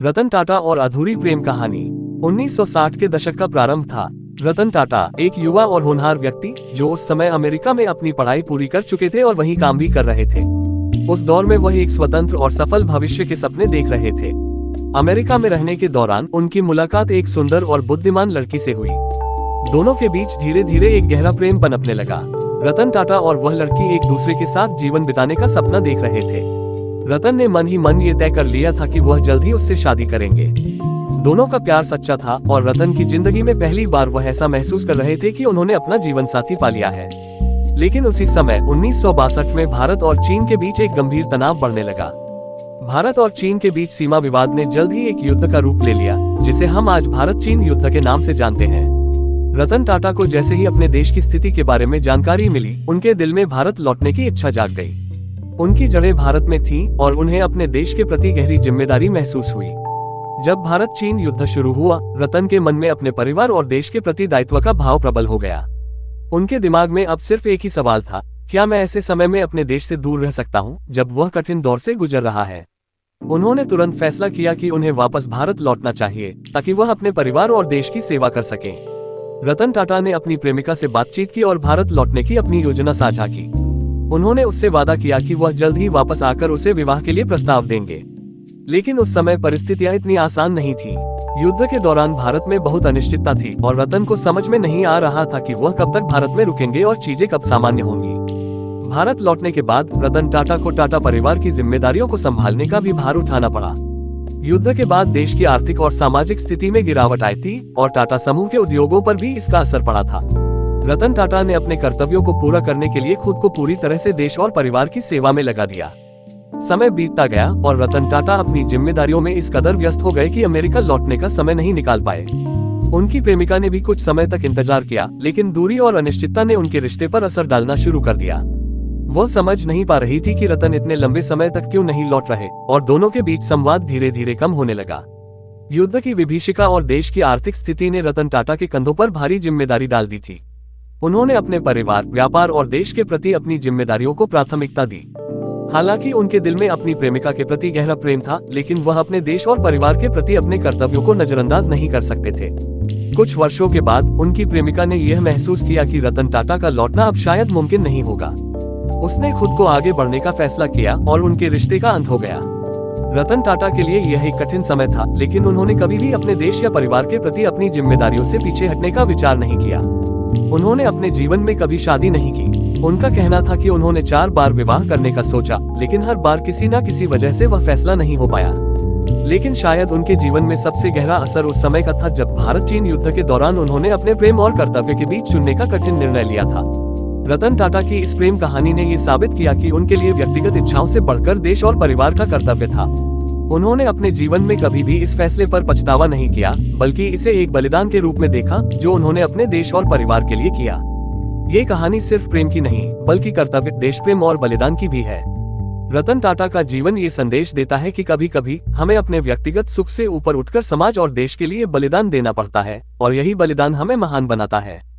रतन टाटा और अधूरी प्रेम कहानी। 1960 के दशक का प्रारंभ था। रतन टाटा एक युवा और होनहार व्यक्ति जो उस समय अमेरिका में अपनी पढ़ाई पूरी कर चुके थे और वहीं काम भी कर रहे थे। उस दौर में वह एक स्वतंत्र और सफल भविष्य के सपने देख रहे थे। अमेरिका में रहने के दौरान उनकी मुलाकात एक सुंदर और बुद्धिमान लड़की से हुई। दोनों के बीच धीरे धीरे एक गहरा प्रेम पनपने लगा। रतन टाटा और वह लड़की एक दूसरे के साथ जीवन बिताने का सपना देख रहे थे। रतन ने मन ही मन ये तय कर लिया था कि वह जल्द ही उससे शादी करेंगे। दोनों का प्यार सच्चा था और रतन की जिंदगी में पहली बार वह ऐसा महसूस कर रहे थे कि उन्होंने अपना जीवन साथी पा लिया है। लेकिन उसी समय 1962 में भारत और चीन के बीच एक गंभीर तनाव बढ़ने लगा। भारत और चीन के बीच सीमा विवाद ने जल्द ही एक युद्ध का रूप ले लिया, जिसे हम आज भारत चीन युद्ध के नाम से जानते हैं। रतन टाटा को जैसे ही अपने देश की स्थिति के बारे में जानकारी मिली, उनके दिल में भारत लौटने की इच्छा जाग गई। उनकी जड़ें भारत में थीं और उन्हें अपने देश के प्रति गहरी जिम्मेदारी महसूस हुई। जब भारत चीन युद्ध शुरू हुआ, रतन के मन में अपने परिवार और देश के प्रति दायित्व का भाव प्रबल हो गया। उनके दिमाग में अब सिर्फ एक ही सवाल था, क्या मैं ऐसे समय में अपने देश से दूर रह सकता हूं जब वह कठिन दौर से गुजर रहा है। उन्होंने तुरंत फैसला किया कि उन्हें वापस भारत लौटना चाहिए ताकि वह अपने परिवार और देश की सेवा कर सकें। रतन टाटा ने अपनी प्रेमिका से बातचीत की और भारत लौटने की अपनी योजना साझा की। उन्होंने उससे वादा किया कि वह जल्द ही वापस आकर उसे विवाह के लिए प्रस्ताव देंगे। लेकिन उस समय परिस्थितियां इतनी आसान नहीं थीं। युद्ध के दौरान भारत में बहुत अनिश्चितता थी और रतन को समझ में नहीं आ रहा था कि वह कब तक भारत में रुकेंगे और चीजें कब सामान्य होंगी। भारत लौटने के बाद रतन टाटा को टाटा परिवार की जिम्मेदारियों को संभालने का भी भार उठाना पड़ा। युद्ध के बाद देश की आर्थिक और सामाजिक स्थिति में गिरावट आई थी और टाटा समूह के उद्योगों पर भी इसका असर पड़ा था। रतन टाटा ने अपने कर्तव्यों को पूरा करने के लिए खुद को पूरी तरह से देश और परिवार की सेवा में लगा दिया। समय बीतता गया और रतन टाटा अपनी जिम्मेदारियों में इस कदर व्यस्त हो गए कि अमेरिका लौटने का समय नहीं निकाल पाए। उनकी प्रेमिका ने भी कुछ समय तक इंतजार किया, लेकिन दूरी और अनिश्चितता ने उनके रिश्ते पर असर डालना शुरू कर दिया। वह समझ नहीं पा रही थी कि रतन इतने लंबे समय तक क्यों नहीं लौट रहे और दोनों के बीच संवाद धीरे धीरे कम होने लगा। युद्ध की विभीषिका और देश की आर्थिक स्थिति ने रतन टाटा के कंधों पर भारी जिम्मेदारी डाल दी थी। उन्होंने अपने परिवार, व्यापार और देश के प्रति अपनी जिम्मेदारियों को प्राथमिकता दी। हालांकि उनके दिल में अपनी प्रेमिका के प्रति गहरा प्रेम था, लेकिन वह अपने देश और परिवार के प्रति अपने कर्तव्यों को नजरअंदाज नहीं कर सकते थे। कुछ वर्षों के बाद उनकी प्रेमिका ने यह महसूस किया कि रतन टाटा का लौटना अब शायद मुमकिन नहीं होगा। उसने खुद को आगे बढ़ने का फैसला किया और उनके रिश्ते का अंत हो गया। रतन टाटा के लिए यह एक कठिन समय था, लेकिन उन्होंने कभी भी अपने देश या परिवार के प्रति अपनी जिम्मेदारियों से पीछे हटने का विचार नहीं किया। उन्होंने अपने जीवन में कभी शादी नहीं की। उनका कहना था कि उन्होंने 4 बार विवाह करने का सोचा, लेकिन हर बार किसी न किसी वजह से वह फैसला नहीं हो पाया। लेकिन शायद उनके जीवन में सबसे गहरा असर उस समय का था जब भारत चीन युद्ध के दौरान उन्होंने अपने प्रेम और कर्तव्य के बीच चुनने का कठिन निर्णय लिया था। रतन टाटा की इस प्रेम कहानी ने ये साबित किया कि उनके लिए व्यक्तिगत इच्छाओं से बढ़कर देश और परिवार का कर्तव्य था। उन्होंने अपने जीवन में कभी भी इस फैसले पर पछतावा नहीं किया, बल्कि इसे एक बलिदान के रूप में देखा जो उन्होंने अपने देश और परिवार के लिए किया। ये कहानी सिर्फ प्रेम की नहीं, बल्कि कर्तव्य, देश प्रेम और बलिदान की भी है। रतन टाटा का जीवन ये संदेश देता है कि कभी कभी हमें अपने व्यक्तिगत सुख से ऊपर उठकर समाज और देश के लिए बलिदान देना पड़ता है, और यही बलिदान हमें महान बनाता है।